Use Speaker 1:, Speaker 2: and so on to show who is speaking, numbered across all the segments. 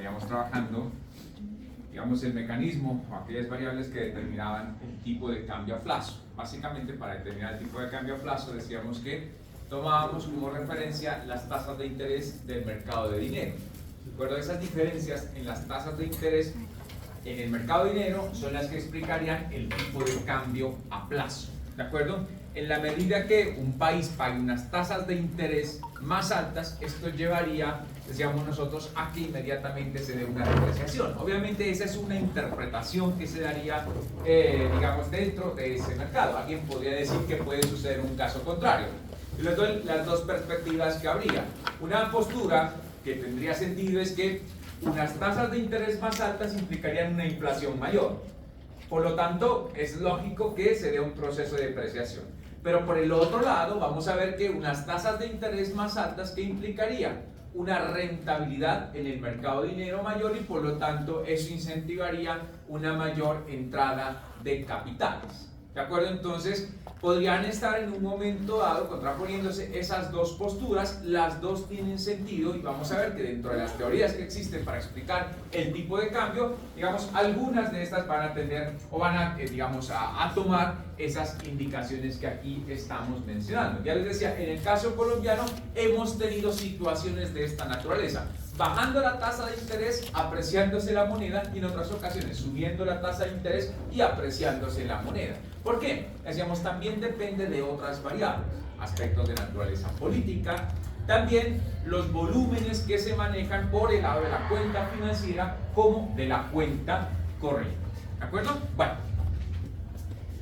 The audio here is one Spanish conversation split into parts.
Speaker 1: estaríamos trabajando, digamos, el mecanismo o aquellas variables que determinaban el tipo de cambio a plazo. Básicamente, para determinar el tipo de cambio a plazo, decíamos que tomábamos como referencia las tasas de interés del mercado de dinero. De acuerdo, esas diferencias en las tasas de interés en el mercado de dinero son las que explicarían el tipo de cambio a plazo. ¿De acuerdo? En la medida que un país pague unas tasas de interés más altas, esto llevaría, decíamos nosotros, a que inmediatamente se dé una depreciación. Obviamente esa es una interpretación que se daría, digamos, dentro de ese mercado. Alguien podría decir que puede suceder un caso contrario. Y les doy las dos perspectivas que habría. Una postura que tendría sentido es que unas tasas de interés más altas implicarían una inflación mayor. Por lo tanto, es lógico que se dé un proceso de depreciación. Pero por el otro lado, vamos a ver que unas tasas de interés más altas, ¿qué implicaría? Una rentabilidad en el mercado de dinero mayor y por lo tanto eso incentivaría una mayor entrada de capitales. ¿De acuerdo? Entonces, podrían estar en un momento dado contraponiéndose esas dos posturas, las dos tienen sentido y vamos a ver que dentro de las teorías que existen para explicar el tipo de cambio, digamos, algunas de estas van a tener o van a, digamos, a tomar esas indicaciones que aquí estamos mencionando. Ya les decía, en el caso colombiano hemos tenido situaciones de esta naturaleza. Bajando la tasa de interés, apreciándose la moneda y en otras ocasiones subiendo la tasa de interés y apreciándose la moneda. ¿Por qué? Decíamos, también depende de otras variables, aspectos de naturaleza política, también los volúmenes que se manejan por el lado de la cuenta financiera como de la cuenta corriente. ¿De acuerdo? Bueno,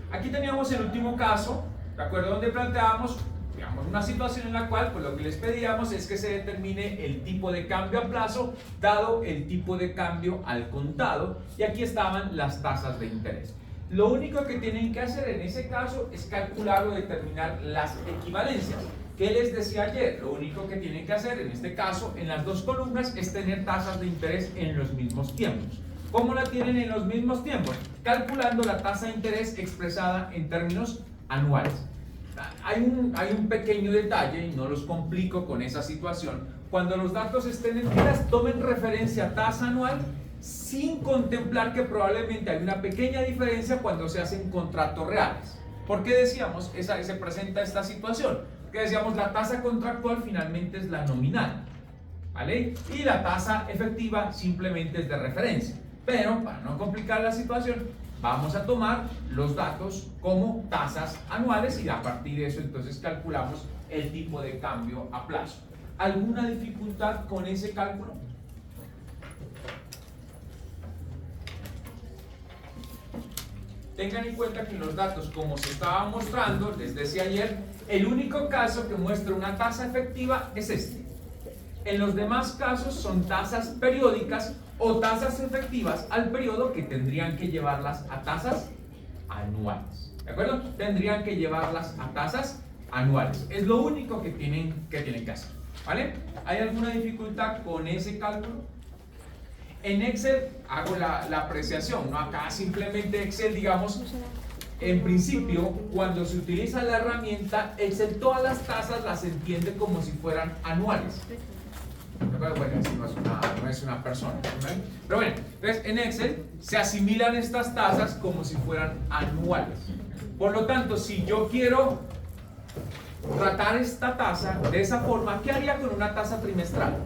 Speaker 1: aquí teníamos el último caso, ¿de acuerdo? Donde planteábamos, digamos, una situación en la cual pues lo que les pedíamos es que se determine el tipo de cambio a plazo dado el tipo de cambio al contado y aquí estaban las tasas de interés. Lo único que tienen que hacer en ese caso es calcular o determinar las equivalencias. ¿Qué les decía ayer? Lo único que tienen que hacer en este caso en las dos columnas es tener tasas de interés en los mismos tiempos. ¿Cómo la tienen en los mismos tiempos? Calculando la tasa de interés expresada en términos anuales. Hay un pequeño detalle y no los complico con esa situación. Cuando los datos estén enteras, tomen referencia a tasa anual sin contemplar que probablemente hay una pequeña diferencia cuando se hacen contratos reales. ¿Por qué decíamos se presenta esta situación? Porque decíamos la tasa contractual finalmente es la nominal, ¿vale? Y la tasa efectiva simplemente es de referencia. Pero para no complicar la situación, vamos a tomar los datos como tasas anuales y a partir de eso entonces calculamos el tipo de cambio a plazo. ¿Alguna dificultad con ese cálculo? Tengan en cuenta que los datos, como se estaba mostrando, les decía ayer, el único caso que muestra una tasa efectiva es este. En los demás casos son tasas periódicas o tasas efectivas al periodo que tendrían que llevarlas a tasas anuales. ¿De acuerdo? Tendrían que llevarlas a tasas anuales. Es lo único que tienen que hacer. ¿Vale? ¿Hay alguna dificultad con ese cálculo? En Excel hago la apreciación, ¿no? Acá simplemente Excel, digamos, en principio, cuando se utiliza la herramienta Excel, todas las tasas las entiende como si fueran anuales. Bueno, así no es una persona, ¿vale? Pero bueno, entonces en Excel se asimilan estas tasas como si fueran anuales. Por lo tanto, si yo quiero tratar esta tasa de esa forma, ¿qué haría con una tasa trimestral?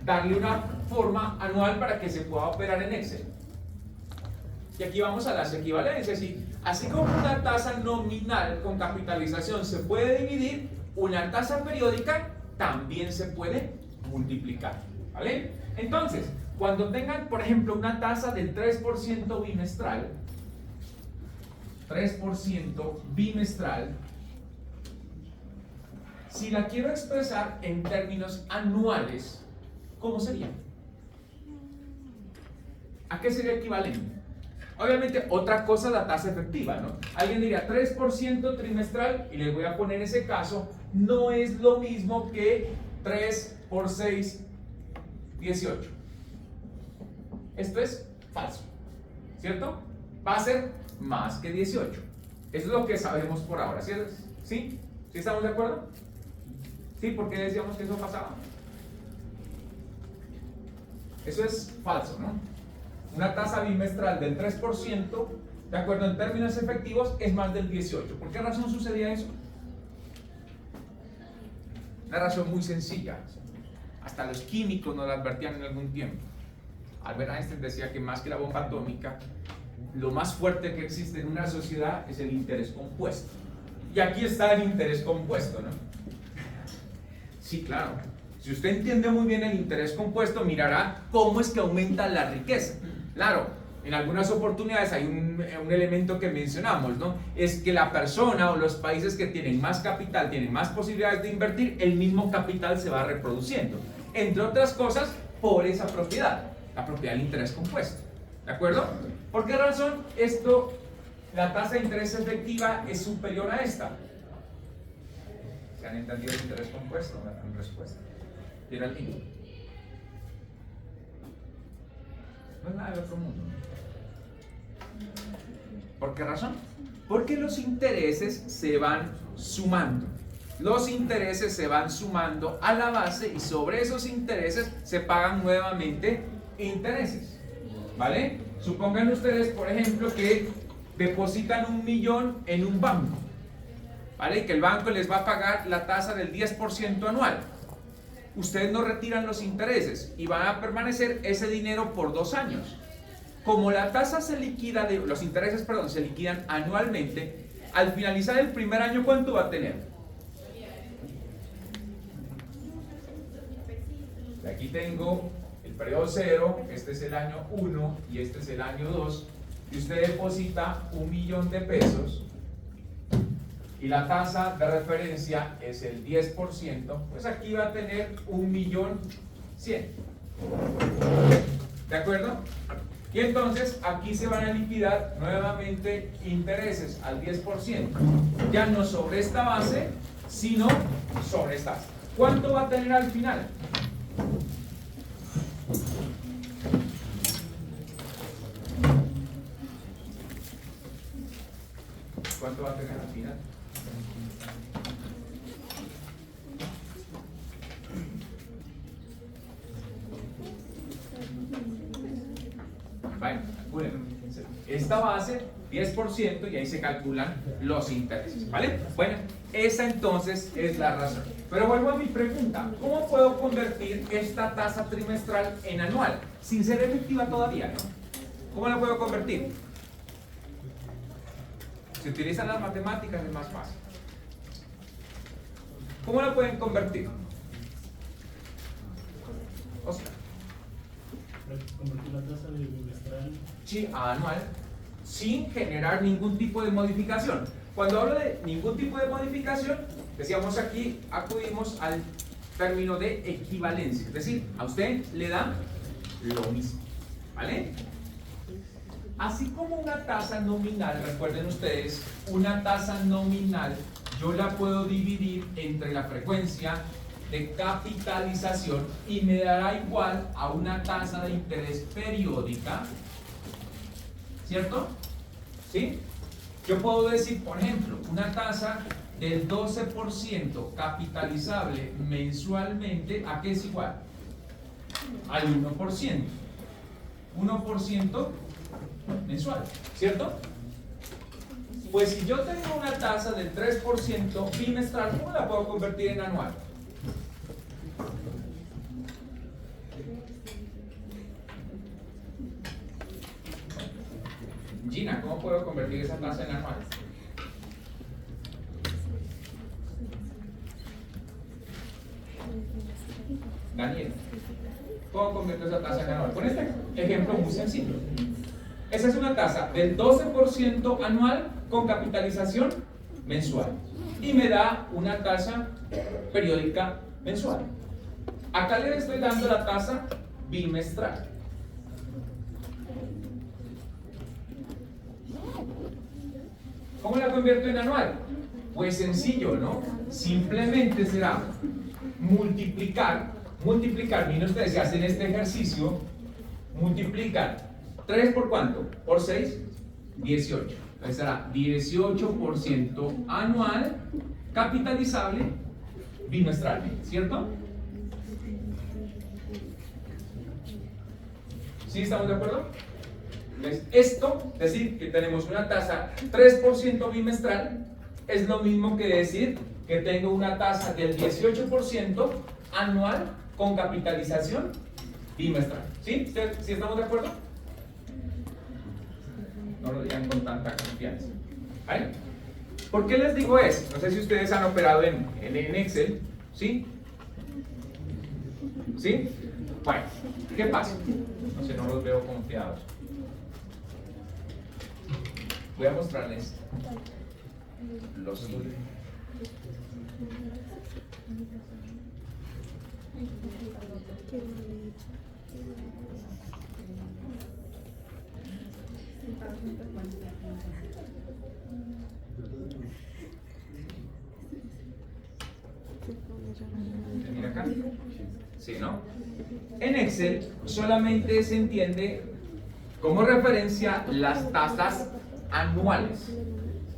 Speaker 1: Darle una forma anual para que se pueda operar en Excel. Y aquí vamos a las equivalencias. Y así como una tasa nominal con capitalización se puede dividir, una tasa periódica también se puede multiplicar. ¿Vale? Entonces, cuando tengan, por ejemplo, una tasa del 3% bimestral, 3% bimestral, si la quiero expresar en términos anuales, ¿cómo sería? ¿A qué sería equivalente? Obviamente, otra cosa la tasa efectiva, ¿no? Alguien diría 3% trimestral y les voy a poner ese caso, no es lo mismo que 3 por 6, 18. Esto es falso, ¿cierto? Va a ser más que 18. Eso es lo que sabemos por ahora, ¿cierto? ¿Sí? ¿Sí estamos de acuerdo? ¿Sí? ¿Por qué decíamos que eso pasaba? Eso es falso, ¿no? Una tasa bimestral del 3%, de acuerdo en términos efectivos, es más del 18%. ¿Por qué razón sucedía eso? Una razón muy sencilla. Hasta los químicos nos la advertían en algún tiempo. Albert Einstein decía que más que la bomba atómica, lo más fuerte que existe en una sociedad es el interés compuesto. Y aquí está el interés compuesto, ¿no? Sí, claro. Si usted entiende muy bien el interés compuesto, mirará cómo es que aumenta la riqueza. Claro, en algunas oportunidades hay un elemento que mencionamos, ¿no? Es que la persona o los países que tienen más capital, tienen más posibilidades de invertir, el mismo capital se va reproduciendo. Entre otras cosas, por esa propiedad, la propiedad del interés compuesto. ¿De acuerdo? ¿Por qué razón la tasa de interés efectiva es superior a esta? ¿Se han entendido el interés compuesto? Me dan respuesta. ¿Tiene el título? No es nada del otro mundo. ¿Por qué razón? Porque los intereses se van sumando. Los intereses se van sumando a la base y sobre esos intereses se pagan nuevamente intereses. ¿Vale? Supongan ustedes, por ejemplo, que depositan 1 millón en un banco. ¿Vale? Y que el banco les va a pagar la tasa del 10% anual. Ustedes no retiran los intereses y van a permanecer ese dinero por 2 años. Como la tasa se liquida, los intereses, perdón, se liquidan anualmente, al finalizar el primer año, ¿cuánto va a tener? Aquí tengo el periodo 0, este es el año 1 y este es el año 2, y usted deposita 1 millón de pesos y la tasa de referencia es el 10%, pues aquí va a tener 1.100.000. ¿De acuerdo? Y entonces aquí se van a liquidar nuevamente intereses al 10%, ya no sobre esta base, sino sobre esta base. ¿Cuánto va a tener al final? ¿Cuánto va a tener al final? Bueno, esta base, 10%, y ahí se calculan los intereses, ¿vale? Bueno, esa entonces es la razón. Pero vuelvo a mi pregunta, ¿cómo puedo convertir esta tasa trimestral en anual? Sin ser efectiva todavía, ¿no? ¿Cómo la puedo convertir? Si utilizan las matemáticas es más fácil. ¿Cómo la pueden convertir? Oscar.
Speaker 2: Convertir la tasa de bimestral
Speaker 1: a anual sin generar ningún tipo de modificación. Cuando hablo de ningún tipo de modificación, decíamos aquí, acudimos al término de equivalencia, es decir, a usted le da lo mismo, ¿vale? Así como una tasa nominal, recuerden ustedes, una tasa nominal yo la puedo dividir entre la frecuencia de capitalización y me dará igual a una tasa de interés periódica, ¿cierto? ¿Sí? Yo puedo decir, por ejemplo, una tasa del 12% capitalizable mensualmente, ¿a qué es igual? Al 1%. 1% mensual, ¿cierto? Pues si yo tengo una tasa del 3% bimestral, ¿cómo la puedo convertir en anual? Gina, ¿cómo puedo convertir esa tasa en anual? Daniel, ¿cómo convierto esa tasa en anual? Con este ejemplo muy sencillo. Esa es una tasa del 12% anual con capitalización mensual y me da una tasa periódica mensual. Acá le estoy dando la tasa bimestral. ¿Cómo la convierto en anual? Pues sencillo, ¿no? Simplemente será multiplicar, miren ustedes, si hacen este ejercicio, multiplicar 3 por ¿cuánto? Por 6, 18. Entonces será 18% anual capitalizable bimestralmente, ¿cierto? ¿Sí estamos de acuerdo? Entonces, esto, decir que tenemos una tasa 3% bimestral, es lo mismo que decir que tengo una tasa del 18% anual con capitalización bimestral. ¿Sí? ¿Sí estamos de acuerdo? No lo digan con tanta confianza. ¿Vale? ¿Por qué les digo eso? No sé si ustedes han operado en Excel. ¿Sí? ¿Sí? Bueno, ¿qué pasa? No sé, no los veo confiados. Voy a mostrarles los siguientes. Mira acá. Sí, ¿no? En Excel solamente se entiende como referencia las tasas anuales,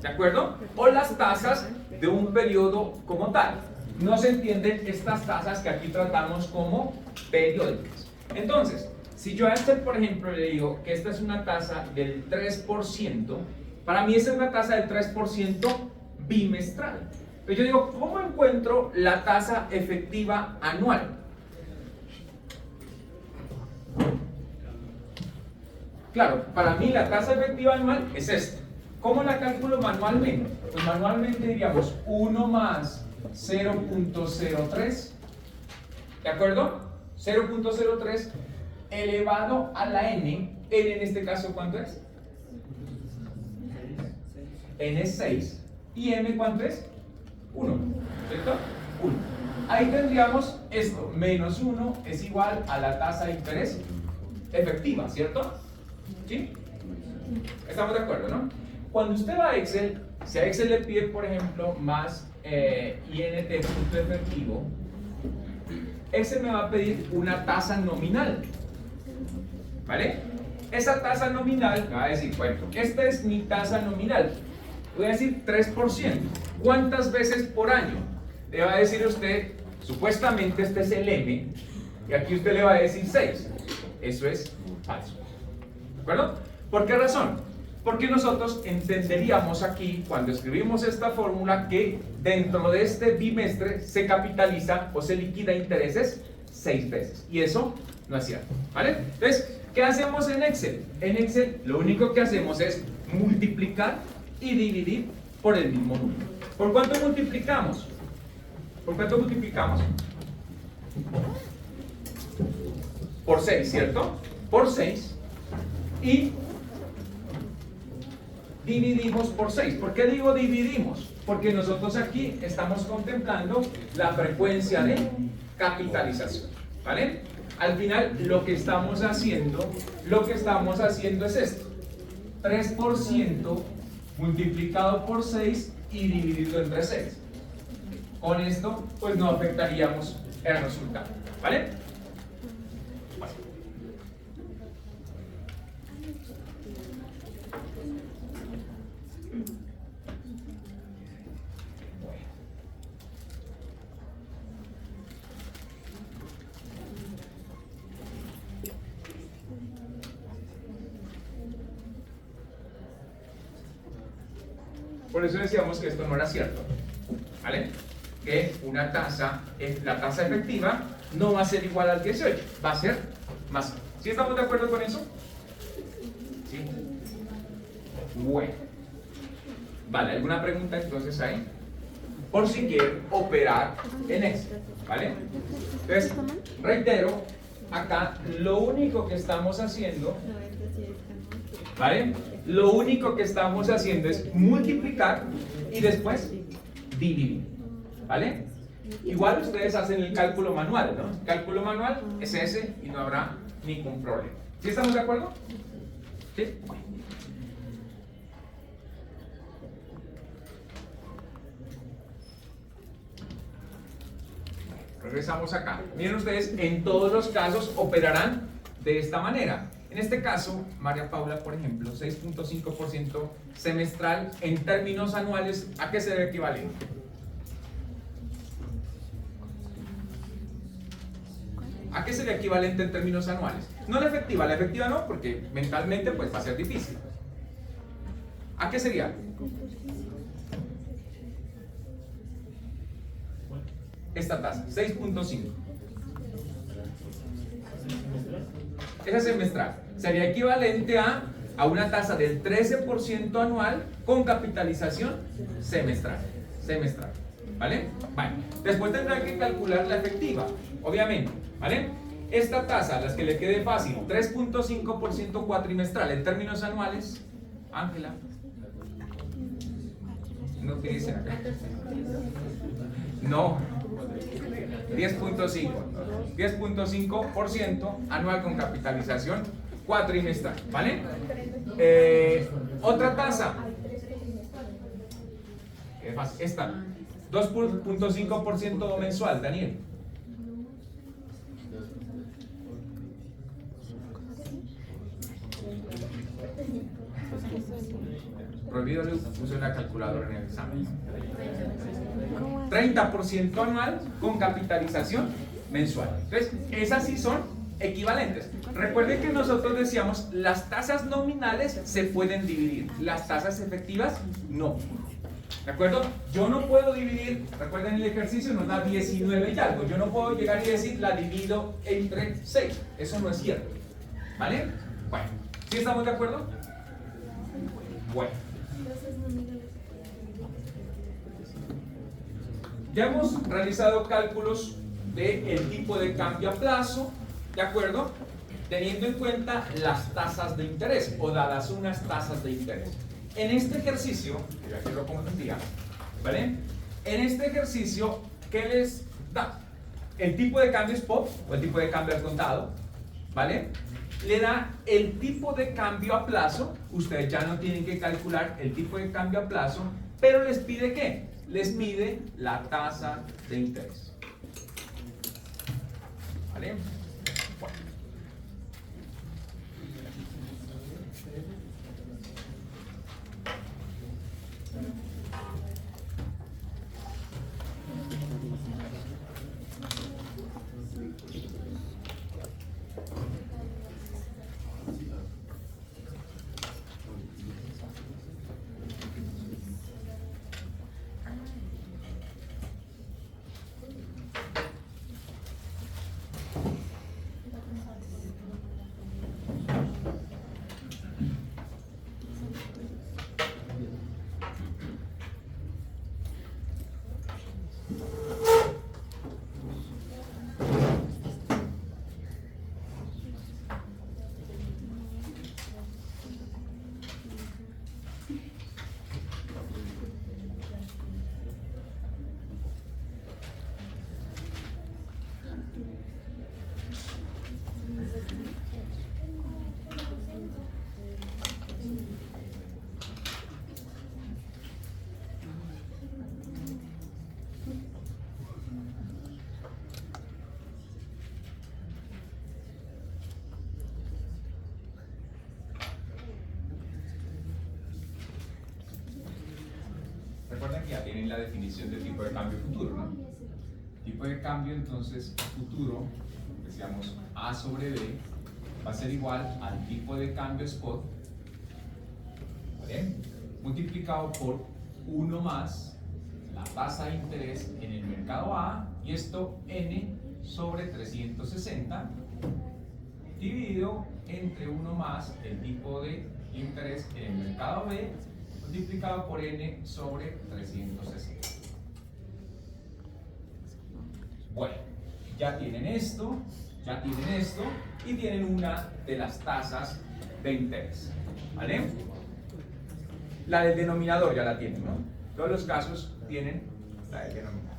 Speaker 1: ¿de acuerdo? O las tasas de un periodo como tal. No se entienden estas tasas que aquí tratamos como periódicas. Entonces, si yo a este, por ejemplo, le digo que esta es una tasa del 3%, para mí esa es una tasa del 3% bimestral. Pero yo digo, ¿cómo encuentro la tasa efectiva anual? Claro, para mí la tasa efectiva anual es esta. ¿Cómo la calculo manualmente? Pues manualmente diríamos 1 más 0.03, ¿de acuerdo? 0.03 elevado a la n. N en este caso, ¿cuánto es? N es 6. ¿Y m cuánto es? 1, ¿cierto? 1. Ahí tendríamos esto, menos 1 es igual a la tasa de interés efectiva, ¿cierto? ¿Sí? Estamos de acuerdo, ¿no? Cuando usted va a Excel, si a Excel le pide, por ejemplo, más INT punto efectivo, Excel me va a pedir una tasa nominal, ¿vale? Esa tasa nominal me va a decir, bueno, esta es mi tasa nominal, voy a decir 3%. ¿Cuántas veces por año? Le va a decir usted, supuestamente este es el M, y aquí usted le va a decir 6. Eso es falso. ¿De acuerdo? ¿Por qué razón? Porque nosotros entenderíamos aquí, cuando escribimos esta fórmula, que dentro de este bimestre se capitaliza o se liquida intereses 6 veces. Y eso no es cierto. ¿Vale? Entonces, ¿qué hacemos en Excel? En Excel lo único que hacemos es multiplicar y dividir por el mismo número. ¿Por cuánto multiplicamos? ¿Por cuánto multiplicamos? Por 6, ¿cierto? Por 6. Y dividimos por 6. ¿Por qué digo dividimos? Porque nosotros aquí estamos contemplando la frecuencia de capitalización, ¿vale? Al final lo que estamos haciendo es esto: 3% multiplicado por 6 y dividido entre 6. Con esto pues no afectaríamos el resultado, ¿vale? Por eso decíamos que esto no era cierto, ¿vale? Que una tasa, la tasa efectiva no va a ser igual al 18, va a ser más. ¿Sí estamos de acuerdo con eso? ¿Sí? Bueno. Vale, ¿alguna pregunta entonces ahí? Por si quieren operar en Excel, ¿vale? Entonces, reitero, acá lo único que estamos haciendo, ¿vale? Lo único que estamos haciendo es multiplicar y después dividir, ¿vale? Igual ustedes hacen el cálculo manual, ¿no? El cálculo manual es ese y no habrá ningún problema. ¿Sí estamos de acuerdo? ¿Sí? Regresamos acá. Miren ustedes, en todos los casos operarán de esta manera. En este caso, María Paula, por ejemplo, 6.5% semestral en términos anuales, ¿a qué se debe equivalente? ¿A qué sería equivalente en términos anuales? No la efectiva no, porque mentalmente pues va a ser difícil. ¿A qué sería? Esta tasa, 6.5. Esa semestral sería equivalente a una tasa del 13% anual con capitalización semestral. ¿Vale? Vale. Después tendrán que calcular la efectiva, obviamente. ¿Vale? Esta tasa, a las que le quede fácil, 3.5% cuatrimestral en términos anuales. Ángela. No utilicen acá. No. 10.5% anual con capitalización cuatrimestral, ¿vale? Otra tasa, esta, 2.5% mensual, Daniel. Prohibido el uso de la calculadora en el examen. 30% anual con capitalización mensual. Entonces, esas sí son equivalentes. Recuerden que nosotros decíamos, las tasas nominales se pueden dividir, las tasas efectivas no. ¿De acuerdo? Yo no puedo dividir, recuerden el ejercicio, nos da 19 y algo. Yo no puedo llegar y decir, la divido entre 6. Eso no es cierto. ¿Vale? Bueno, ¿sí estamos de acuerdo? Bueno. Ya hemos realizado cálculos del tipo de cambio a plazo, ¿de acuerdo? Teniendo en cuenta las tasas de interés o dadas unas tasas de interés. En este ejercicio, ya que lo compartía, ¿vale? En este ejercicio, ¿qué les da? El tipo de cambio spot o el tipo de cambio al contado, ¿vale? Le da el tipo de cambio a plazo. Ustedes ya no tienen que calcular el tipo de cambio a plazo, pero les pide ¿qué? Les pide la tasa de interés. ¿Vale? Bueno. Recuerden que ya tienen la definición del tipo de cambio futuro, ¿no? Tipo de cambio, entonces, futuro, decíamos A sobre B, va a ser igual al tipo de cambio spot, ¿vale? Multiplicado por 1 más la tasa de interés en el mercado A, y esto N sobre 360, dividido entre 1 más el tipo de interés en el mercado B, multiplicado por N sobre 360. Bueno, ya tienen esto y tienen una de las tasas de interés, ¿vale? La del denominador ya la tienen, ¿no? Todos los casos tienen la del denominador.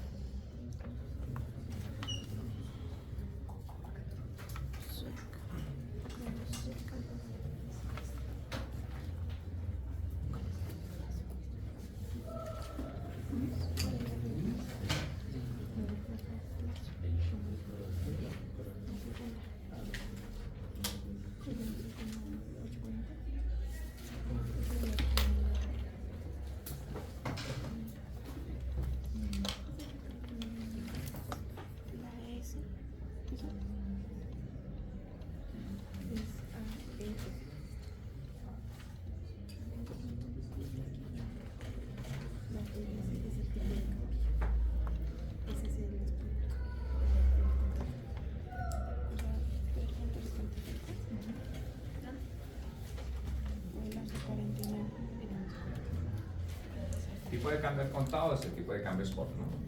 Speaker 1: tipo de cambio al contado es el tipo de cambio spot, ¿no?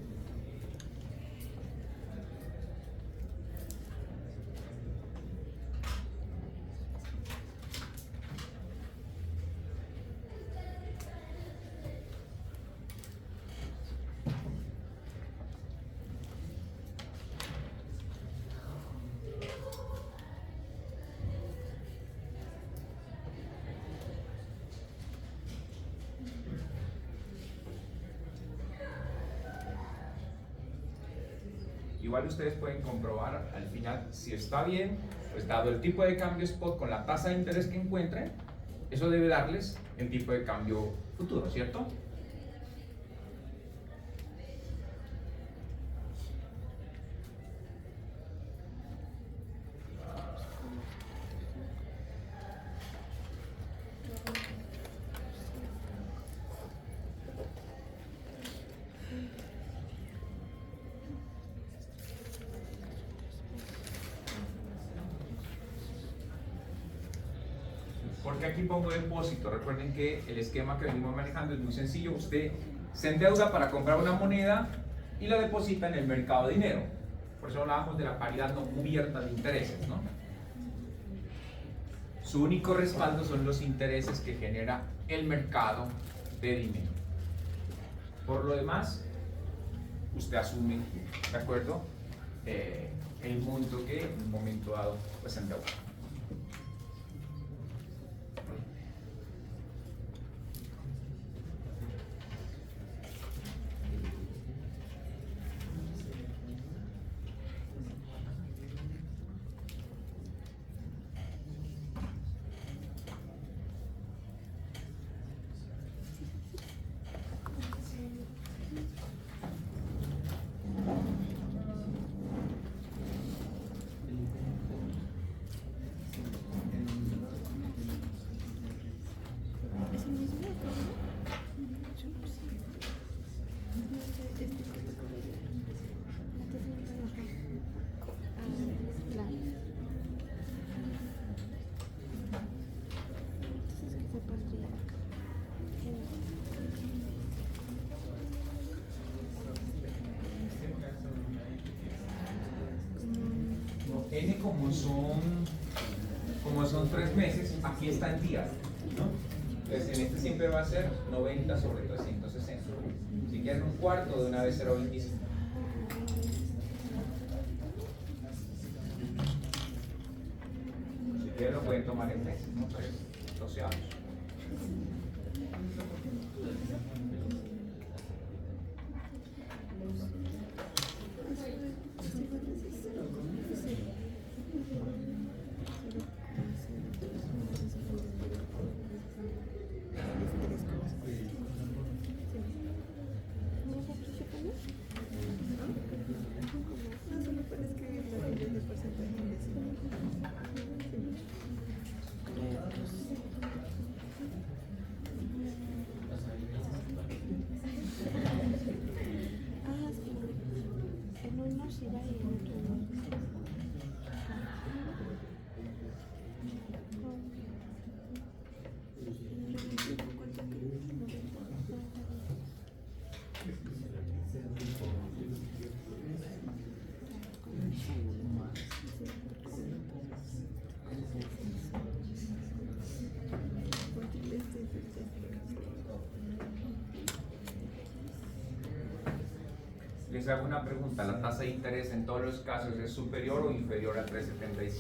Speaker 1: Igual ustedes pueden comprobar al final si está bien, pues dado el tipo de cambio spot con la tasa de interés que encuentren, eso debe darles el tipo de cambio futuro, ¿cierto? Porque aquí pongo depósito. Recuerden que el esquema que venimos manejando es muy sencillo. Usted se endeuda para comprar una moneda y la deposita en el mercado de dinero. Por eso hablábamos de la paridad no cubierta de intereses, ¿no? Su único respaldo son los intereses que genera el mercado de dinero. Por lo demás, usted asume, ¿de acuerdo? El monto que en un momento dado pues endeuda. N como son 3 meses, aquí está en días, ¿no? Entonces en este siempre va a ser 90 sobre 360. Si quieren un cuarto, de una vez 0.25. Si quieren lo pueden tomar en meses, ¿no? 12 años. Les hago una pregunta, ¿la tasa de interés en todos los casos es superior o inferior a 3.75?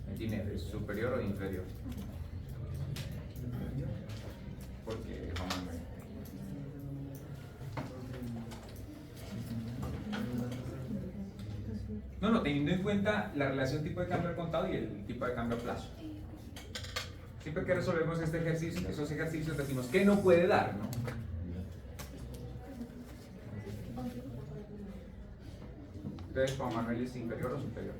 Speaker 1: El dinero es superior o inferior. Porque Juan Manuel. No, teniendo en cuenta la relación tipo de cambio al contado y el tipo de cambio a plazo. Siempre que resolvemos este ejercicio, esos ejercicios decimos que no puede dar, ¿no? Entonces, Juan Manuel es inferior o superior.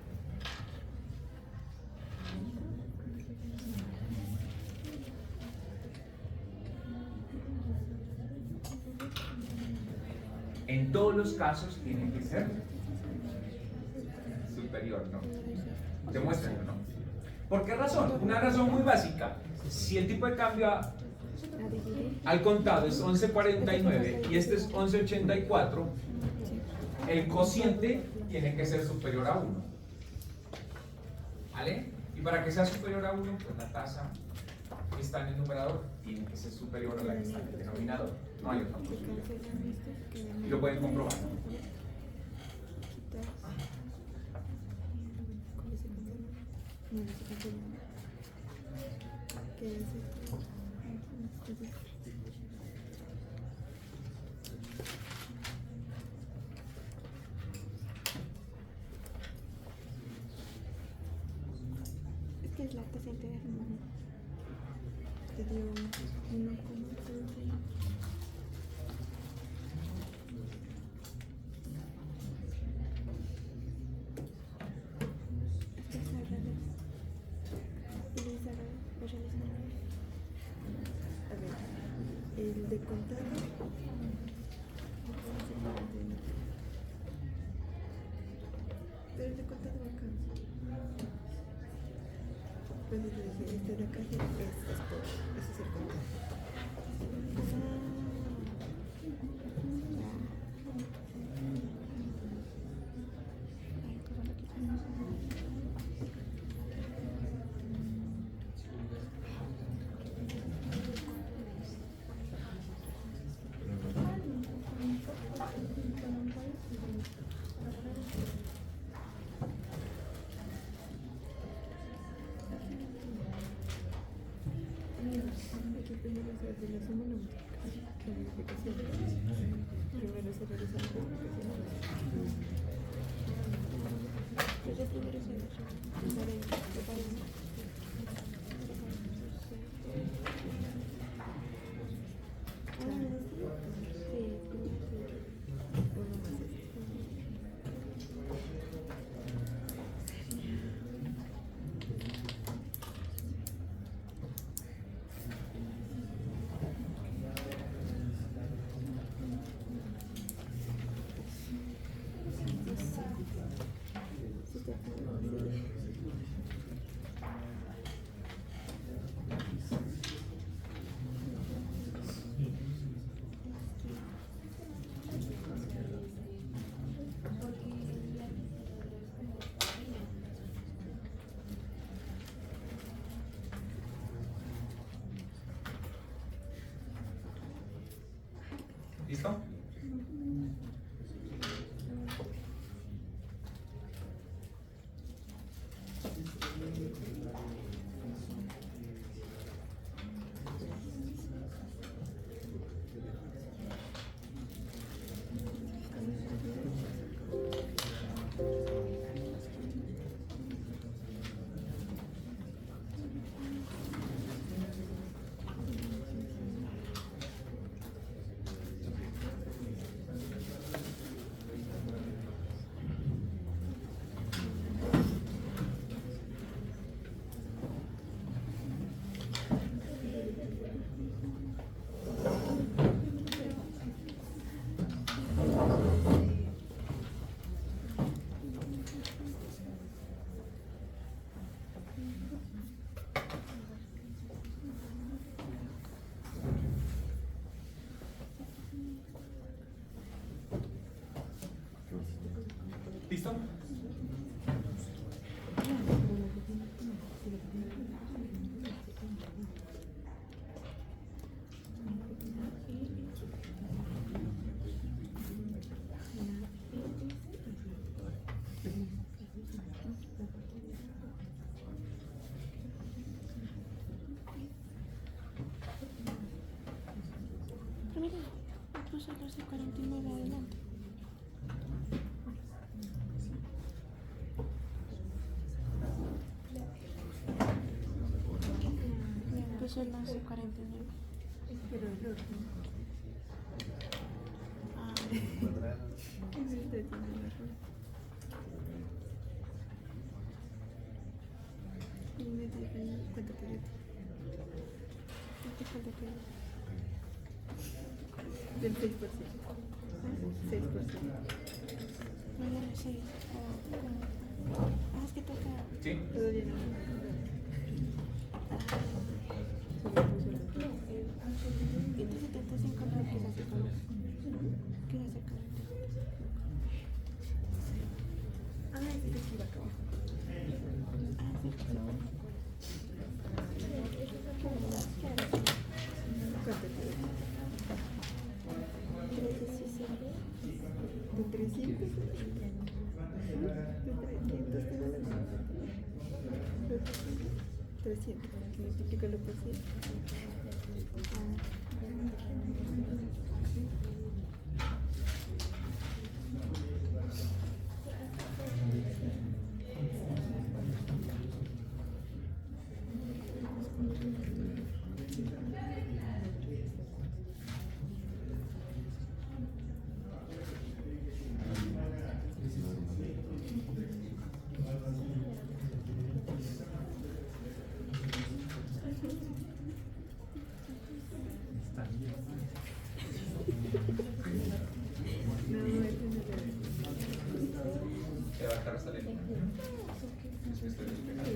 Speaker 1: En todos los casos tienen que ser superior. superior, ¿no? Demuéstrenlo, ¿no? ¿Por qué razón? Una razón muy básica. Si el tipo de cambio al contado es 11.49 y este es 11.84, el cociente tiene que ser superior a 1. ¿Vale? Y para que sea superior a 1, pues la tasa que está en el numerador tiene que ser superior a la que está en el denominador. No hay otra posibilidad. Y lo pueden comprobar.
Speaker 3: Es que es la cociente de te dio 1,06. El de contado pero el de contado acá pues le dije este de acá es por ese es el contado. Primero se hace la suma, la multiplicación. Primero se realiza la multiplicación. Pues ya primero se separemos.
Speaker 1: ¿Listo? ¿Listo?
Speaker 3: Pero mira, incluso los de 49 adelante. Empezó el 11:49.
Speaker 4: Pero el otro.
Speaker 3: Ah,
Speaker 4: Este tiene la razón.
Speaker 3: y me dije, ¿cuánto te dio? ¿Cuánto fue de que?
Speaker 4: Del 6%. 6%.
Speaker 3: No, ya no sé. Ah, es que toca.
Speaker 1: ¿Sí?
Speaker 3: Todavía no. Entonces 75 no, que se acerca. Que se acerca. Ah, ese es el que va acá abajo. Ah, sí, sí. ¿Cuánto te da? 360. ¿De 300? ¿De 300 te da la 300, multiplícalo por 100.
Speaker 1: ¿Te va a estar saliendo? Es que estoy despegando.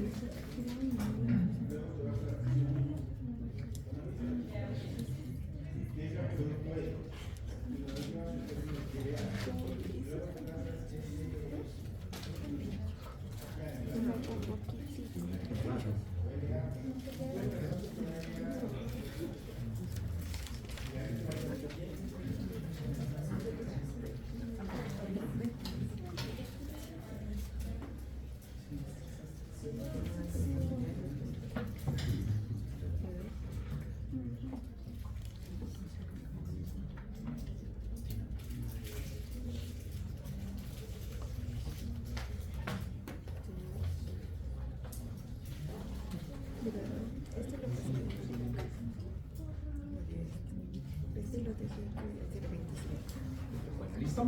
Speaker 1: Bueno, ¿listo?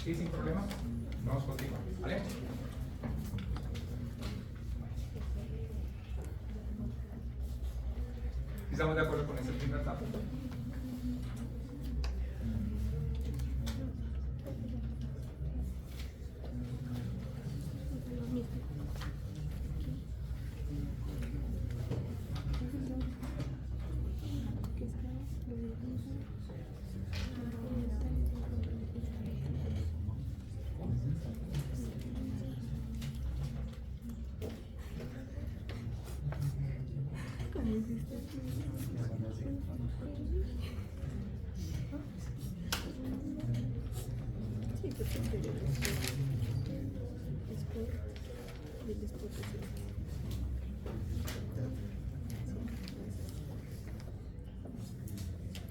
Speaker 1: Sí, sin problema. Vamos a continuar, ¿vale? ¿Estamos de acuerdo con ese primer etapa?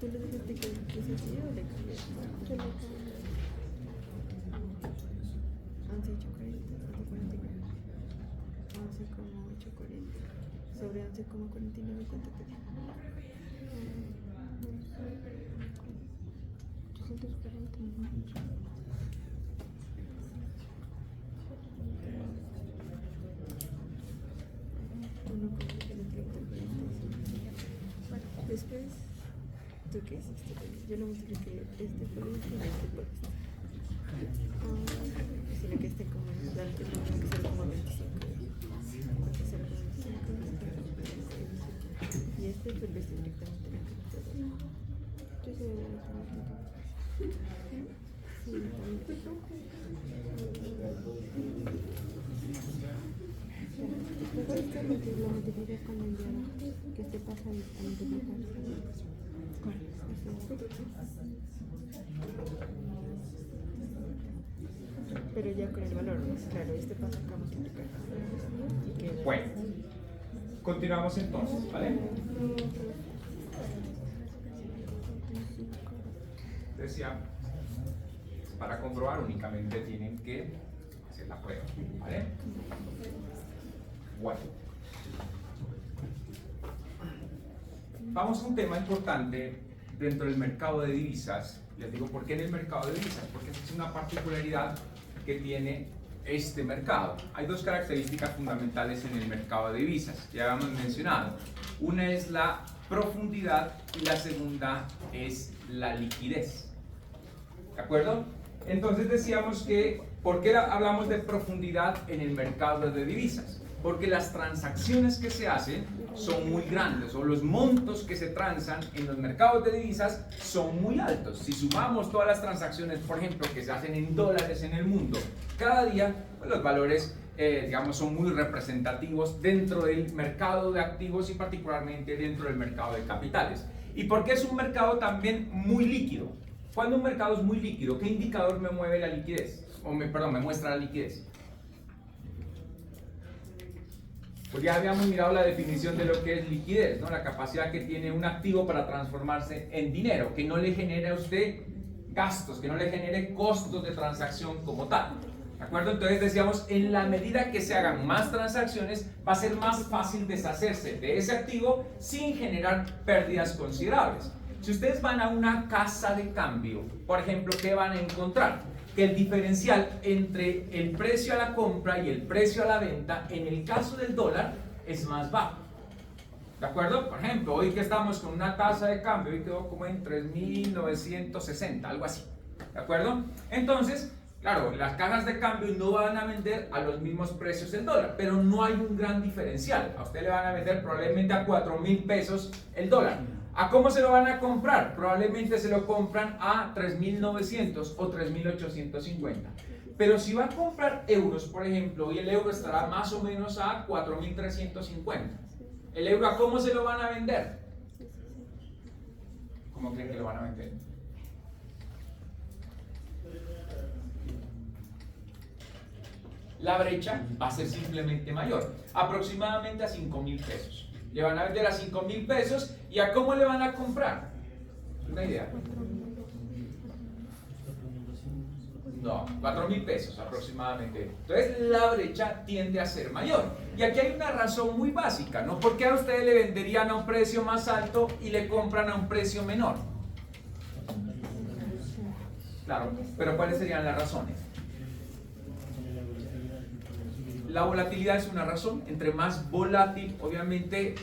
Speaker 3: ¿Tú le dijiste que es así o le cambias? Yo le cambio. 11,840, 11,840. Sobre 11,49, ¿cuánto te da? 840, ¿no? Después, ¿tú qué hiciste? Yo lo multipliqué este por este y este por este. Sino que este como el alto no tiene que ser como 25. Porque 0,25. Y este pues lo hice directamente en el computador. Yo sé de la sí, después lo multiplicas con el de abajo, que este pasa a multiplicar. Pero ya con el valor, ¿no? Claro, este pasa acá a multiplicar.
Speaker 1: Bueno, continuamos entonces, ¿vale? Decía, para comprobar únicamente tienen que hacer la prueba, ¿vale? Bueno. Vamos a un tema importante dentro del mercado de divisas. Les digo por qué en el mercado de divisas, porque esta es una particularidad que tiene este mercado. Hay dos características fundamentales en el mercado de divisas, ya hemos mencionado. Una es la profundidad y la segunda es la liquidez. ¿De acuerdo? Entonces decíamos que ¿Por qué hablamos de profundidad en el mercado de divisas? Porque las transacciones que se hacen son muy grandes, o los montos que se transan en los mercados de divisas son muy altos. Si sumamos todas las transacciones, por ejemplo, que se hacen en dólares en el mundo cada día, pues los valores digamos, son muy representativos dentro del mercado de activos y particularmente dentro del mercado de capitales. ¿Y por qué es un mercado también muy líquido? Cuando un mercado es muy líquido, ¿qué indicador me mueve la liquidez? Perdón, me muestra la liquidez. Pues ya habíamos mirado la definición de lo que es liquidez, ¿no? La capacidad que tiene un activo para transformarse en dinero, que no le genere a usted gastos, que no le genere costos de transacción como tal. ¿De acuerdo? Entonces decíamos, en la medida que se hagan más transacciones, va a ser más fácil deshacerse de ese activo sin generar pérdidas considerables. Si ustedes van a una casa de cambio, por ejemplo, ¿qué van a encontrar? Que el diferencial entre el precio a la compra y el precio a la venta, en el caso del dólar, es más bajo. ¿De acuerdo? Por ejemplo, hoy que estamos con una tasa de cambio, hoy quedó como en 3.960, algo así. ¿De acuerdo? Entonces, claro, las cajas de cambio no van a vender a los mismos precios del dólar, pero no hay un gran diferencial. A usted le van a vender probablemente a 4.000 pesos el dólar. ¿A cómo se lo van a comprar? Probablemente se lo compran a 3.900 o 3.850. Pero si va a comprar euros, por ejemplo, hoy el euro estará más o menos a 4.350. ¿El euro a cómo se lo van a vender? ¿Cómo creen que lo van a vender? La brecha va a ser simplemente mayor, aproximadamente a 5.000 pesos. Le van a vender a 5.000 pesos y ¿a cómo le van a comprar? ¿Una idea? No, 4.000 pesos aproximadamente. Entonces la brecha tiende a ser mayor. Y aquí hay una razón muy básica, ¿no? ¿Por qué a ustedes le venderían a un precio más alto y le compran a un precio menor? Claro, pero ¿cuáles serían las razones? La volatilidad es una razón. Entre más volátil, obviamente,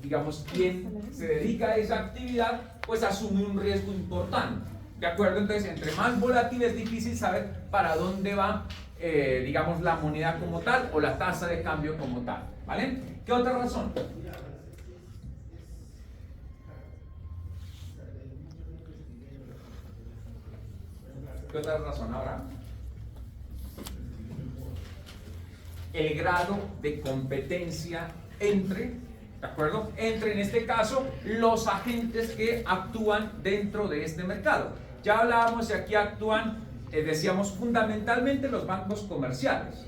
Speaker 1: digamos, quien se dedica a esa actividad, pues asume un riesgo importante. ¿De acuerdo? Entonces, entre más volátil es difícil saber para dónde va, digamos, la moneda como tal o la tasa de cambio como tal. ¿Vale? ¿Qué otra razón? ¿Qué otra razón habrá? El grado de competencia entre, ¿de acuerdo? Entre, en este caso, los agentes que actúan dentro de este mercado. Ya hablábamos y aquí actúan, decíamos, fundamentalmente los bancos comerciales.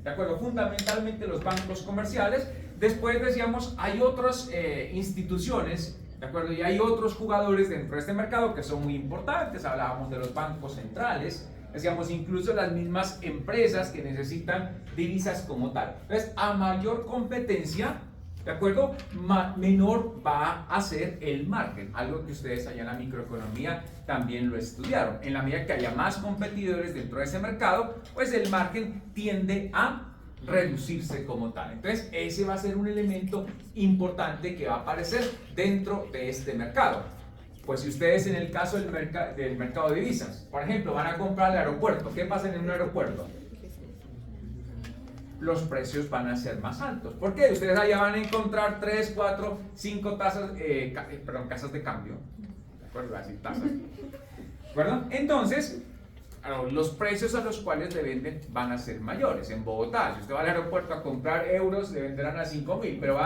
Speaker 1: ¿De acuerdo? Fundamentalmente los bancos comerciales. Después decíamos, hay otras instituciones, ¿de acuerdo? Y hay otros jugadores dentro de este mercado que son muy importantes. Hablábamos de los bancos centrales. Decíamos, incluso las mismas empresas que necesitan divisas como tal. Entonces, a mayor competencia, ¿de acuerdo? Menor va a ser el margen, algo que ustedes allá en la microeconomía también lo estudiaron. En la medida que haya más competidores dentro de ese mercado, pues el margen tiende a reducirse como tal. Entonces, ese va a ser un elemento importante que va a aparecer dentro de este mercado. Pues si ustedes en el caso del mercado de divisas, por ejemplo, van a comprar al aeropuerto, ¿qué pasa en un aeropuerto? Los precios van a ser más altos. ¿Por qué? Ustedes allá van a encontrar 3, 4, 5 casas de cambio. ¿De acuerdo? Así, tasas. ¿De acuerdo? Entonces, los precios a los cuales le venden van a ser mayores. En Bogotá, si usted va al aeropuerto a comprar euros, le venderán a 5.000, pero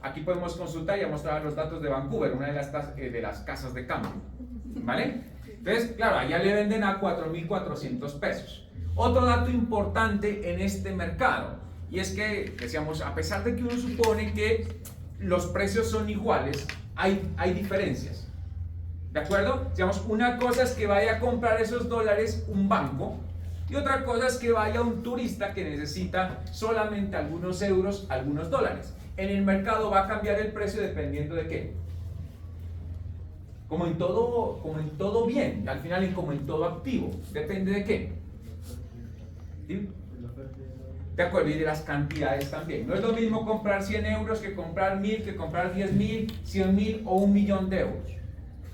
Speaker 1: aquí podemos consultar y mostrar los datos de Vancouver, una de las casas de cambio. ¿Vale? Entonces, claro, allá le venden a 4.400 pesos. Otro dato importante en este mercado, y es que, decíamos, a pesar de que uno supone que los precios son iguales, hay diferencias. ¿De acuerdo? Digamos, una cosa es que vaya a comprar esos dólares un banco y otra cosa es que vaya un turista que necesita solamente algunos euros, algunos dólares. En el mercado va a cambiar el precio dependiendo de qué. Como en todo bien, al final como en todo activo, depende de qué. ¿Sí? De acuerdo, y de las cantidades también. No es lo mismo comprar 100 euros que comprar 1.000, que comprar 10.000, 100.000 o 1.000.000 de euros.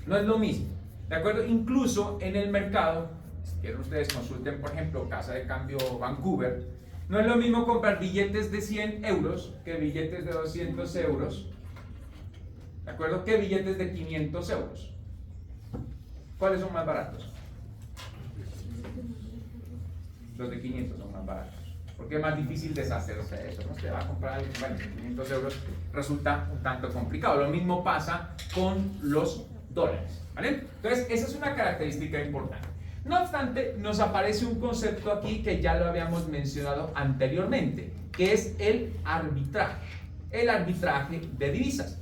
Speaker 1: No es lo mismo. ¿De acuerdo? Incluso en el mercado Si quieren ustedes consulten, por ejemplo, Casa de Cambio Vancouver, no es lo mismo comprar billetes de 100 euros que billetes de 200 euros, ¿de acuerdo? Que billetes de 500 euros. ¿Cuáles son más baratos? Los de 500 son más baratos. Porque es más difícil deshacerse de eso, ¿no? Usted va a comprar, bueno, 500 euros resulta un tanto complicado. Lo mismo pasa con los dólares, ¿vale? Entonces, esa es una característica importante. No obstante, nos aparece un concepto aquí que ya lo habíamos mencionado anteriormente, que es el arbitraje de divisas.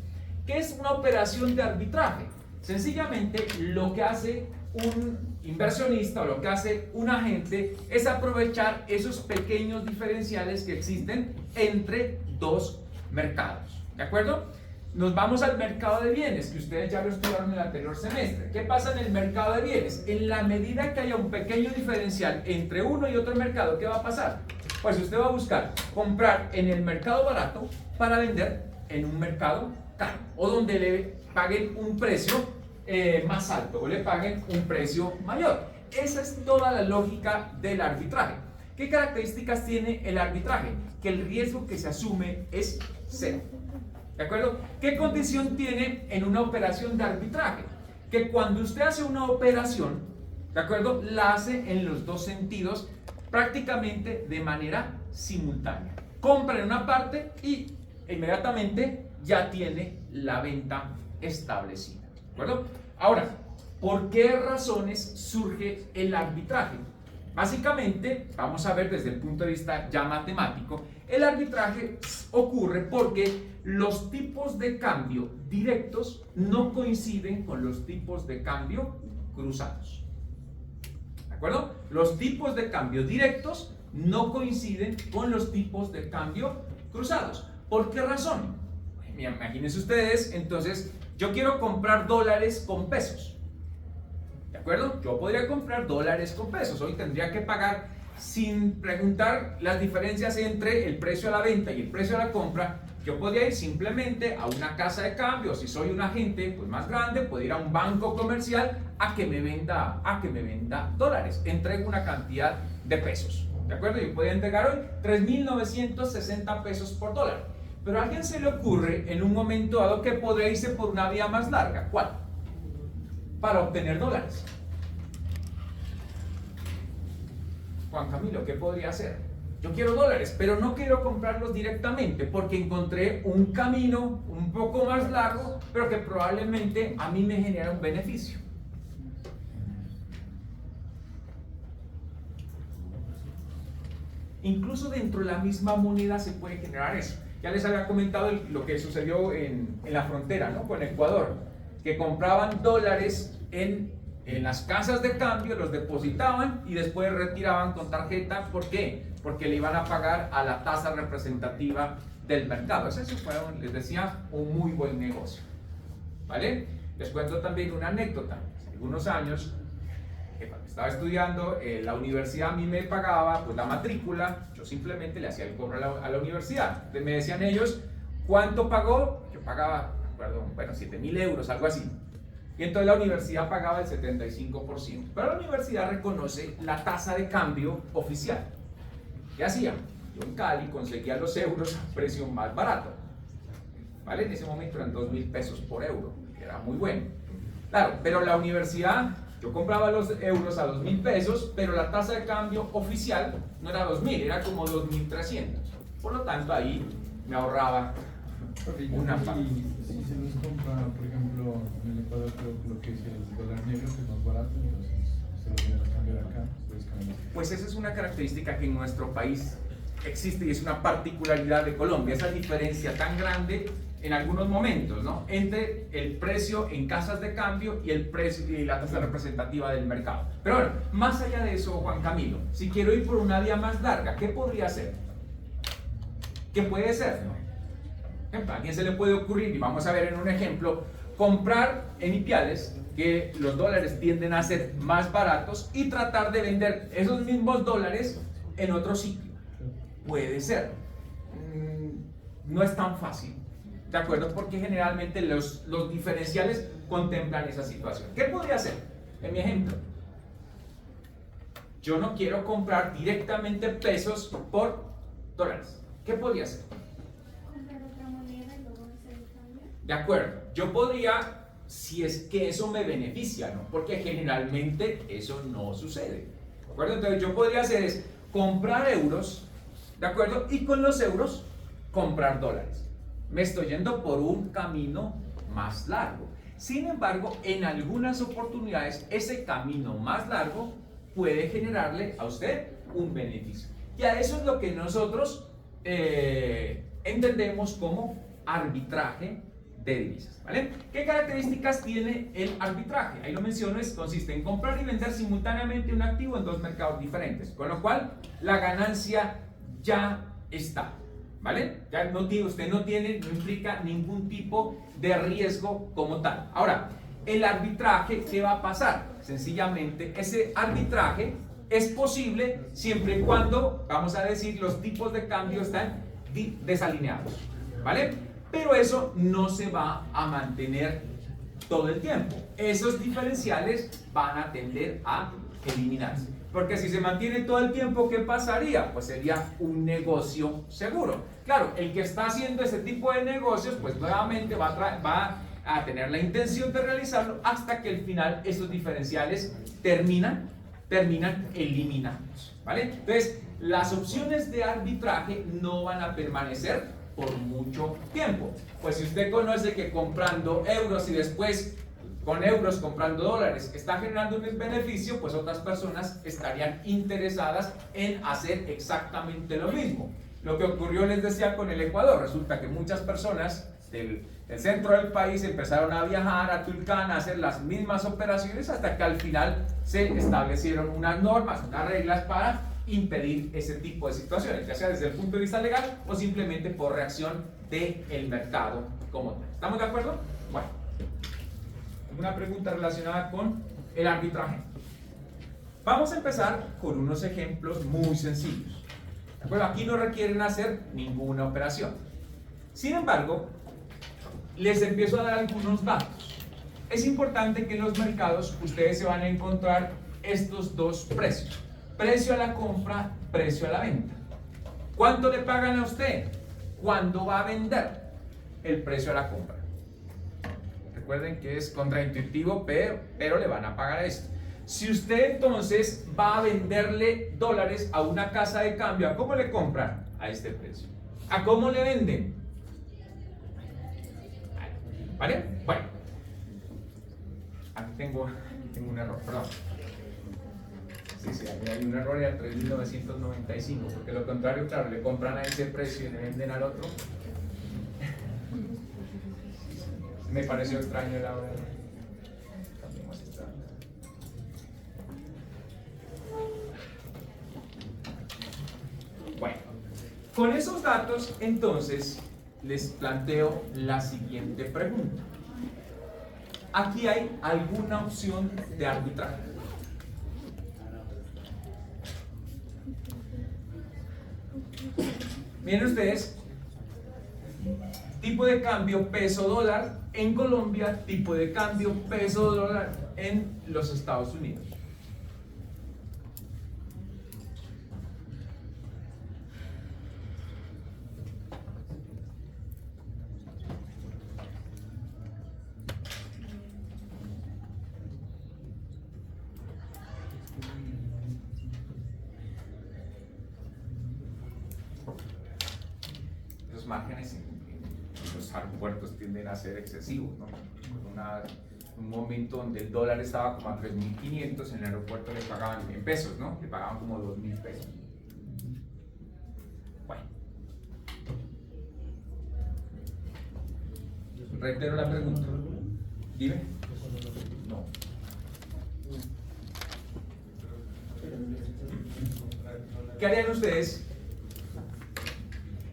Speaker 1: ¿Qué es una operación de arbitraje? Sencillamente, lo que hace un inversionista o lo que hace un agente es aprovechar esos pequeños diferenciales que existen entre dos mercados, ¿de acuerdo? Nos vamos al mercado de bienes, que ustedes ya lo estudiaron en el anterior semestre. ¿Qué pasa en el mercado de bienes? En la medida que haya un pequeño diferencial entre uno y otro mercado, ¿qué va a pasar? Pues usted va a buscar comprar en el mercado barato para vender en un mercado caro, o donde le paguen un precio más alto o le paguen un precio mayor. Esa es toda la lógica del arbitraje. ¿Qué características tiene el arbitraje? Que el riesgo que se asume es cero. ¿De acuerdo? ¿Qué condición tiene en una operación de arbitraje? Que cuando usted hace una operación, ¿de acuerdo? La hace en los dos sentidos prácticamente de manera simultánea. Compra en una parte y inmediatamente ya tiene la venta establecida. ¿De acuerdo? Ahora, ¿por qué razones surge el arbitraje? Básicamente, vamos a ver desde el punto de vista ya matemático, el arbitraje ocurre porque los tipos de cambio directos no coinciden con los tipos de cambio cruzados. ¿De acuerdo? Los tipos de cambio directos no coinciden con los tipos de cambio cruzados. ¿Por qué razón? Imagínense ustedes, entonces, yo quiero comprar dólares con pesos. ¿De acuerdo? Yo podría comprar dólares con pesos. Hoy tendría que pagar sin preguntar las diferencias entre el precio a la venta y el precio a la compra. Yo podría ir simplemente a una casa de cambio. Si soy un agente pues más grande, puedo ir a un banco comercial a que me venda dólares. Entrego una cantidad de pesos. ¿De acuerdo? Yo podría entregar hoy 3.960 pesos por dólar. Pero a alguien se le ocurre en un momento dado que podría irse por una vía más larga. ¿Cuál? Para obtener dólares. Juan Camilo, ¿qué podría hacer? Yo quiero dólares, pero no quiero comprarlos directamente porque encontré un camino un poco más largo, pero que probablemente a mí me genera un beneficio. Incluso dentro de la misma moneda se puede generar eso. Ya les había comentado lo que sucedió en la frontera, ¿no? Con Ecuador, que compraban dólares en las casas de cambio, los depositaban y después retiraban con tarjeta. ¿Por qué? Porque le iban a pagar a la tasa representativa del mercado. Eso fue, les decía, un muy buen negocio. ¿Vale? Les cuento también una anécdota. Hace algunos años, cuando estaba estudiando, la universidad a mí me pagaba pues, la matrícula. Yo simplemente le hacía el cobro a la universidad. Entonces me decían ellos, ¿cuánto pagó? Yo pagaba, bueno, 7.000 euros, algo así. Y entonces la universidad pagaba el 75%. Pero la universidad reconoce la tasa de cambio oficial. ¿Qué hacía? Yo en Cali conseguía los euros a precio más barato. ¿Vale? En ese momento eran 2.000 pesos por euro, que era muy bueno. Claro, pero la universidad, yo compraba los euros a 2.000 pesos, pero la tasa de cambio oficial no era 2.000, era como 2.300. Por lo tanto, ahí me ahorraba una parte.
Speaker 2: Si se nos compra, por ejemplo, en el Ecuador, lo que es el dólar negro, que es más barato, entonces se lo vienen a cambiar acá.
Speaker 1: Pues esa es una característica que en nuestro país existe y es una particularidad de Colombia, esa diferencia tan grande en algunos momentos, ¿no? Entre el precio en casas de cambio y el precio y la tasa representativa del mercado. Pero bueno, más allá de eso, Juan Camilo, si quiero ir por una vía más larga, ¿qué podría hacer? ¿Qué puede ser? ¿A quién se le puede ocurrir? Y vamos a ver en un ejemplo, comprar en Ipiales, que los dólares tienden a ser más baratos, y tratar de vender esos mismos dólares en otro sitio. Puede ser. No es tan fácil, ¿de acuerdo? Porque generalmente los diferenciales contemplan esa situación. ¿Qué podría hacer? En mi ejemplo, yo no quiero comprar directamente pesos por dólares. ¿Qué podría hacer?
Speaker 5: Comprar otra moneda y luego hacer el cambio.
Speaker 1: De acuerdo, yo podría, si es que eso me beneficia, ¿no? Porque generalmente eso no sucede. ¿De acuerdo? Entonces yo podría hacer es comprar euros, ¿de acuerdo? Y con los euros comprar dólares. Me estoy yendo por un camino más largo. Sin embargo, en algunas oportunidades ese camino más largo puede generarle a usted un beneficio. Y a eso es lo que nosotros entendemos como arbitraje de divisas, ¿vale? ¿Qué características tiene el arbitraje? Ahí lo menciono, consiste en comprar y vender simultáneamente un activo en dos mercados diferentes, con lo cual la ganancia ya está, ¿vale? Ya no tiene, usted no implica ningún tipo de riesgo como tal. Ahora, el arbitraje, ¿qué va a pasar? Sencillamente, ese arbitraje es posible siempre y cuando, vamos a decir, los tipos de cambio están desalineados, ¿vale? Pero eso no se va a mantener todo el tiempo. Esos diferenciales van a tender a eliminarse. Porque si se mantiene todo el tiempo, ¿qué pasaría? Pues sería un negocio seguro. Claro, el que está haciendo ese tipo de negocios, pues nuevamente va a tener la intención de realizarlo hasta que al final esos diferenciales terminan eliminados, ¿vale? Entonces, las opciones de arbitraje no van a permanecer por mucho tiempo. Pues si usted conoce que comprando euros y después con euros comprando dólares está generando un beneficio, pues otras personas estarían interesadas en hacer exactamente lo mismo. Lo que ocurrió, les decía, con el Ecuador, resulta que muchas personas del centro del país empezaron a viajar a Tulcán a hacer las mismas operaciones hasta que al final se establecieron unas normas, unas reglas para impedir ese tipo de situaciones, ya sea desde el punto de vista legal o simplemente por reacción del mercado como tal. ¿Estamos de acuerdo? Bueno, ¿alguna pregunta relacionada con el arbitraje? Vamos a empezar con unos ejemplos muy sencillos. ¿De acuerdo? Aquí no requieren hacer ninguna operación. Sin embargo, les empiezo a dar algunos datos. Es importante que en los mercados ustedes se van a encontrar estos dos precios. Precio a la compra, precio a la venta. ¿Cuánto le pagan a usted? ¿Cuándo va a vender? El precio a la compra. Recuerden que es contraintuitivo, pero le van a pagar esto. Si usted entonces va a venderle dólares a una casa de cambio, ¿a cómo le compran? A este precio. ¿A cómo le venden? ¿Vale? Bueno. Aquí tengo un error, perdón. Sí, aquí hay un error, era 3.995, porque lo contrario, claro, le compran a ese precio y le venden al otro. Me pareció extraño la hora. Cambiemos esta. Bueno, con esos datos, entonces, les planteo la siguiente pregunta. Aquí hay alguna opción de arbitraje. Miren ustedes, tipo de cambio peso-dólar en Colombia, tipo de cambio peso-dólar en los Estados Unidos. Márgenes en los aeropuertos tienden a ser excesivos, ¿no? Un momento donde el dólar estaba como a 3.500, en el aeropuerto le pagaban en pesos, ¿no? Le pagaban como 2.000 pesos. Bueno. Reitero la pregunta. Dime. No. ¿Qué harían ustedes?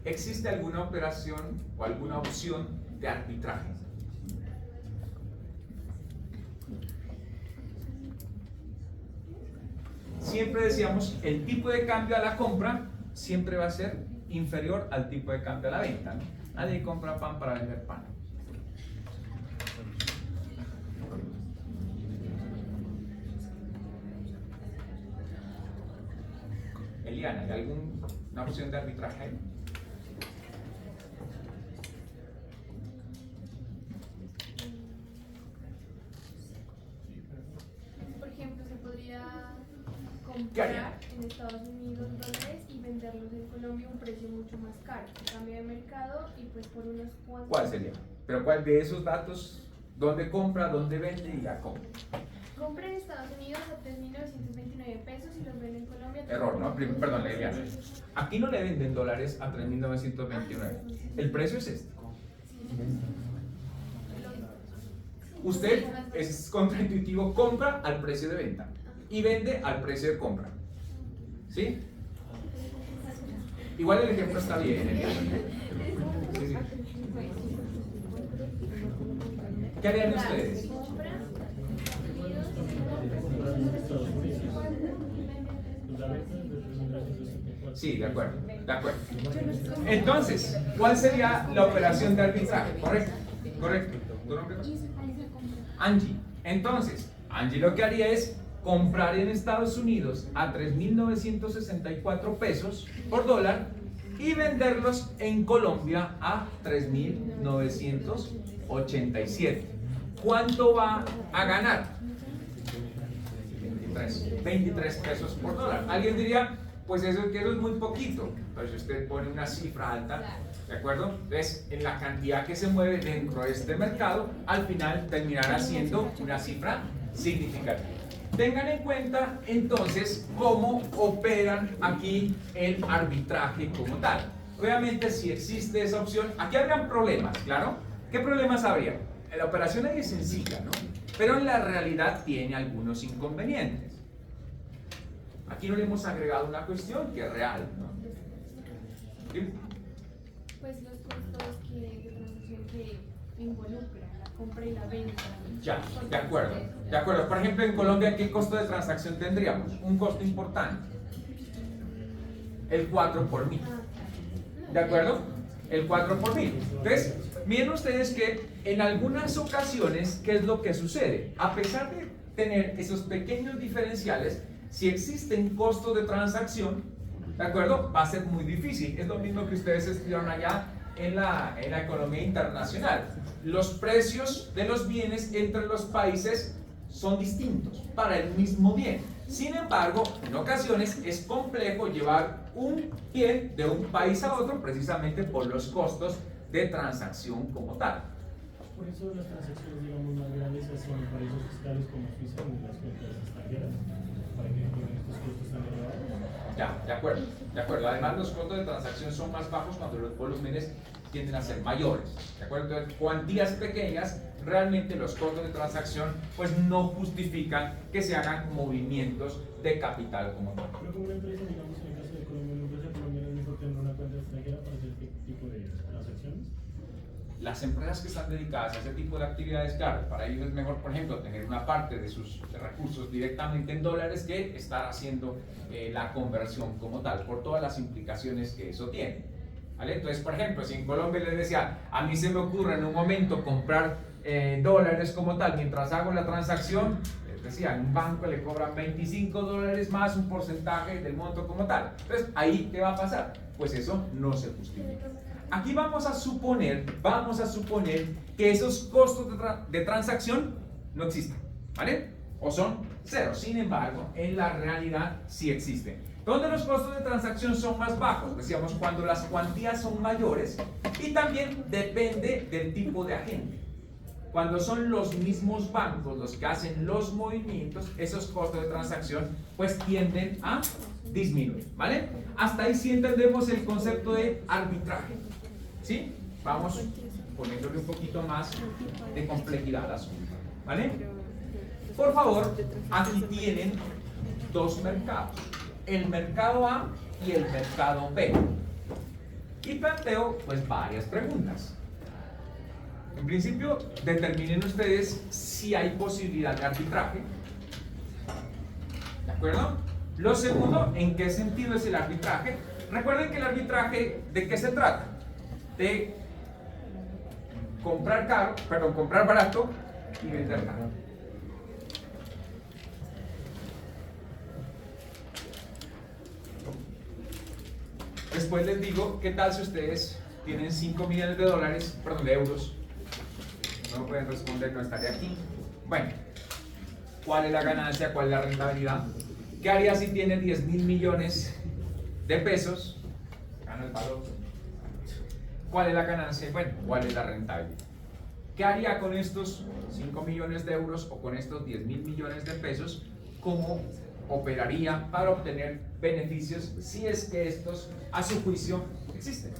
Speaker 1: ¿Existe alguna operación o alguna opción de arbitraje? Siempre decíamos, el tipo de cambio a la compra siempre va a ser inferior al tipo de cambio a la venta, ¿no? Nadie compra pan para vender pan. Liliana, ¿hay alguna opción de arbitraje ahí?
Speaker 5: Por ejemplo, se podría
Speaker 1: ¿Qué haría?
Speaker 5: comprar en Estados Unidos dólares y venderlos en Colombia a un precio mucho más caro. Cambio de mercado y pues por unos cuantos.
Speaker 1: ¿Cuál sería? Pero ¿cuál de esos datos? ¿Dónde compra, dónde vende y a cómo?
Speaker 5: Compra en Estados Unidos a 3.929 pesos y los vende en Colombia. a
Speaker 1: Error, ¿no? Perdón, Liliana. Aquí no le venden dólares a 3.929. El precio es este. Usted es contraintuitivo, compra al precio de venta y vende al precio de compra. ¿Sí? Igual el ejemplo está bien. Sí, sí. ¿Qué harían ustedes?
Speaker 5: Compra
Speaker 1: Sí, de acuerdo, de acuerdo. Entonces, ¿cuál sería la operación de arbitraje? Correcto, correcto. ¿Tu nombre? Angie. Entonces, Angie lo que haría es comprar en Estados Unidos a 3.964 pesos por dólar y venderlos en Colombia a 3.987. ¿Cuánto va a ganar? 23 pesos por dólar. Alguien diría, pues eso es muy poquito, pero si usted pone una cifra alta, ¿de acuerdo? Entonces, en la cantidad que se mueve dentro de este mercado, al final terminará siendo una cifra significativa. Tengan en cuenta entonces cómo operan aquí el arbitraje como tal. Obviamente, si existe esa opción, aquí habrían problemas, ¿claro? ¿Qué problemas habría? La operación ahí es sencilla, ¿no? Pero en la realidad tiene algunos inconvenientes. Aquí no le hemos agregado una cuestión que es real, ¿no? ¿Sí?
Speaker 5: pues los costos de transacción que involucra la compra y la venta.
Speaker 1: Ya, de acuerdo, de acuerdo. Por ejemplo, en Colombia, ¿qué costo de transacción tendríamos? Un costo importante. El 4 por mil. ¿De acuerdo? El 4 por mil. Entonces, miren ustedes que en algunas ocasiones, ¿qué es lo que sucede? A pesar de tener esos pequeños diferenciales, si existen costos de transacción, ¿de acuerdo? Va a ser muy difícil. Es lo mismo que ustedes estudiaron allá en la economía internacional. Los precios de los bienes entre los países son distintos para el mismo bien. Sin embargo, en ocasiones es complejo llevar un bien de un país a otro precisamente por los costos de transacción como tal.
Speaker 6: Por eso las transacciones, digamos, más grandes son paraísos fiscales como Suiza y las cuentas extranjeras, para que no tengan estos costos tan elevados.
Speaker 1: Ya, de acuerdo, de acuerdo. Además, los costos de transacción son más bajos cuando los volúmenes tienden a ser mayores, ¿de acuerdo? Entonces, cuantías pequeñas, realmente los costos de transacción pues no justifican que se hagan movimientos de capital como tal.
Speaker 6: Pero como una empresa, digamos, en el caso de Colombia, una empresa colombiana es mejor tener una cuenta extranjera para hacer este tipo de transacciones.
Speaker 1: Las empresas que están dedicadas a ese tipo de actividades, claro, para ellos es mejor, por ejemplo, tener una parte de sus recursos directamente en dólares que estar haciendo la conversión como tal, por todas las implicaciones que eso tiene. ¿Vale? Entonces, por ejemplo, si en Colombia les decía, a mí se me ocurre en un momento comprar dólares como tal, mientras hago la transacción, les decía, en un banco le cobran 25 dólares más un porcentaje del monto como tal. Entonces, ahí, ¿qué va a pasar? Pues eso no se justifica. Aquí vamos a suponer que esos costos de transacción no existen, ¿vale? O son cero. Sin embargo, en la realidad sí existen. ¿Dónde los costos de transacción son más bajos? Decíamos, cuando las cuantías son mayores y también depende del tipo de agente. Cuando son los mismos bancos los que hacen los movimientos, esos costos de transacción pues tienden a disminuir, ¿vale? Hasta ahí sí entendemos el concepto de arbitraje. ¿Sí? Vamos poniéndole un poquito más de complejidad al asunto, ¿vale? Por favor, aquí tienen dos mercados, el mercado A y el mercado B. Y planteo pues varias preguntas. En principio, determinen ustedes si hay posibilidad de arbitraje. ¿De acuerdo? Lo segundo, ¿en qué sentido es el arbitraje? Recuerden que el arbitraje, ¿de qué se trata? De comprar barato y vender caro. Después les digo, ¿qué tal si ustedes tienen 5 millones de dólares, perdón, de euros? No me pueden responder, no estaré aquí. Bueno, ¿cuál es la ganancia? ¿Cuál es la rentabilidad? ¿Qué haría si tiene 10.000 millones de pesos? Gana el valor. ¿Cuál es la ganancia? Bueno, ¿cuál es la rentabilidad? ¿Qué haría con estos 5 millones de euros o con estos 10.000 millones de pesos? ¿Cómo operaría para obtener beneficios si es que estos, a su juicio, existen?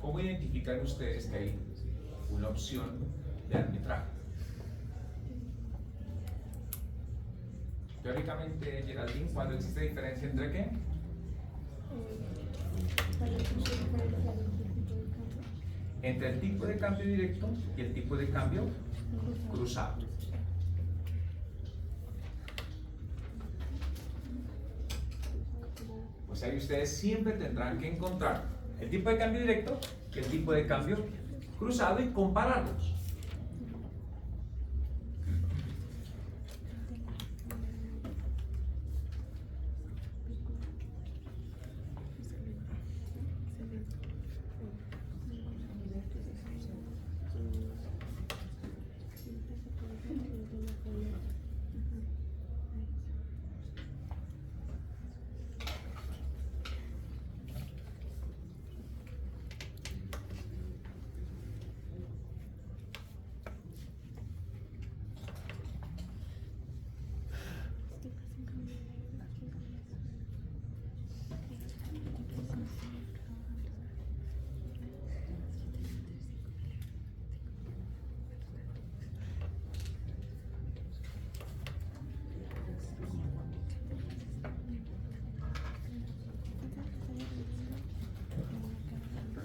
Speaker 1: ¿Cómo identifican ustedes que hay una opción de arbitraje? Teóricamente, Geraldine, ¿cuándo existe diferencia entre qué? Entre el tipo de cambio directo y el tipo de cambio cruzado. Pues ahí ustedes siempre tendrán que encontrar el tipo de cambio directo y el tipo de cambio cruzado y compararlos.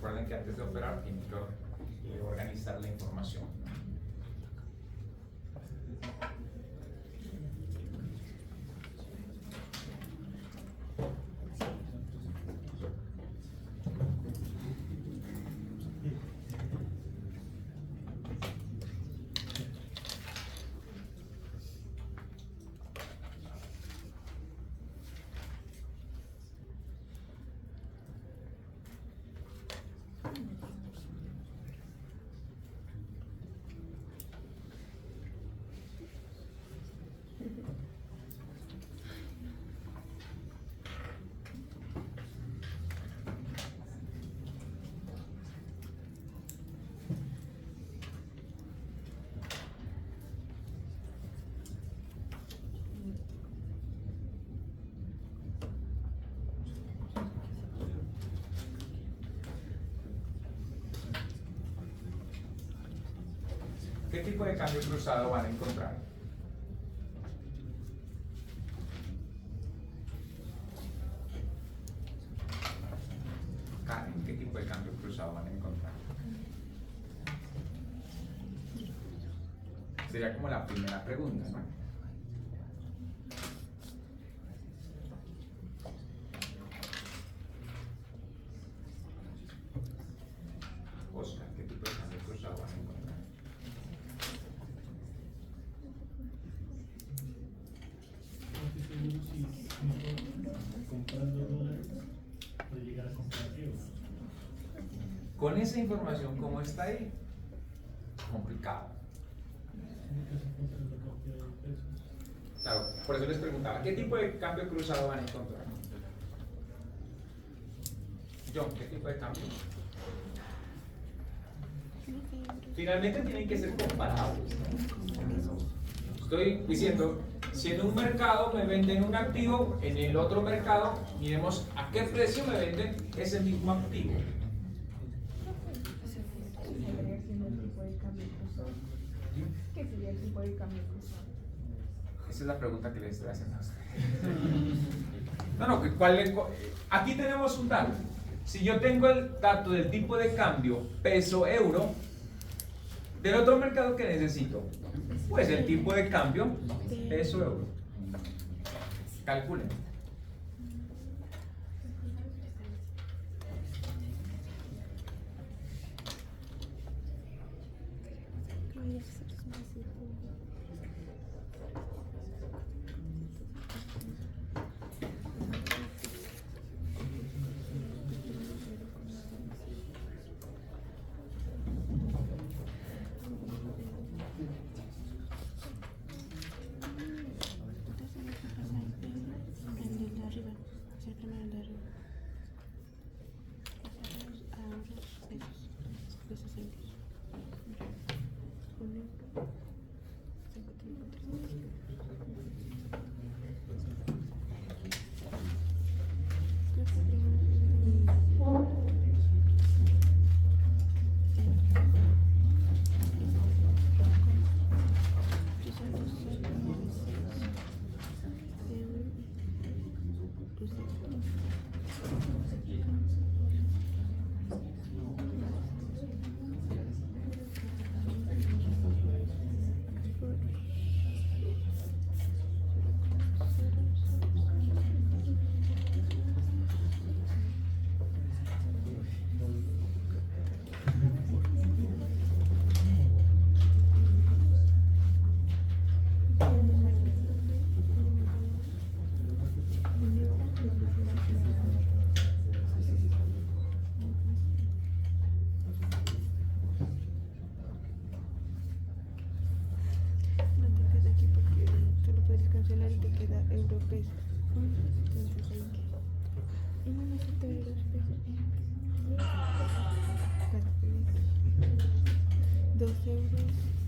Speaker 1: Recuerden que antes de operar tienen que organizar la información. ¿Qué tipo de cambio cruzado van a encontrar? Karen, ¿qué tipo de cambio cruzado van a encontrar? Sería como la primera pregunta, ¿no? Oscar, ¿qué tipo de cambio cruzado van a encontrar?
Speaker 6: Si comprando dólares, puede llegar a comprar euros.
Speaker 1: Con esa información, ¿cómo está ahí? Complicado. Claro, por eso les preguntaba, ¿qué tipo de cambio cruzado van a encontrar? John, ¿qué tipo de cambio? Finalmente tienen que ser comparables, ¿no? Estoy diciendo, si en un mercado me venden un activo, en el otro mercado, miremos a qué precio me venden ese mismo activo.
Speaker 5: ¿Qué sería el tipo de cambio cruzado?
Speaker 1: Esa es la pregunta que les estoy haciendo a ustedes. No, ¿cuál aquí tenemos un dato. Si yo tengo el dato del tipo de cambio peso-euro, del otro mercado que necesito, pues el tipo de cambio peso-euro. Calculen.
Speaker 3: €2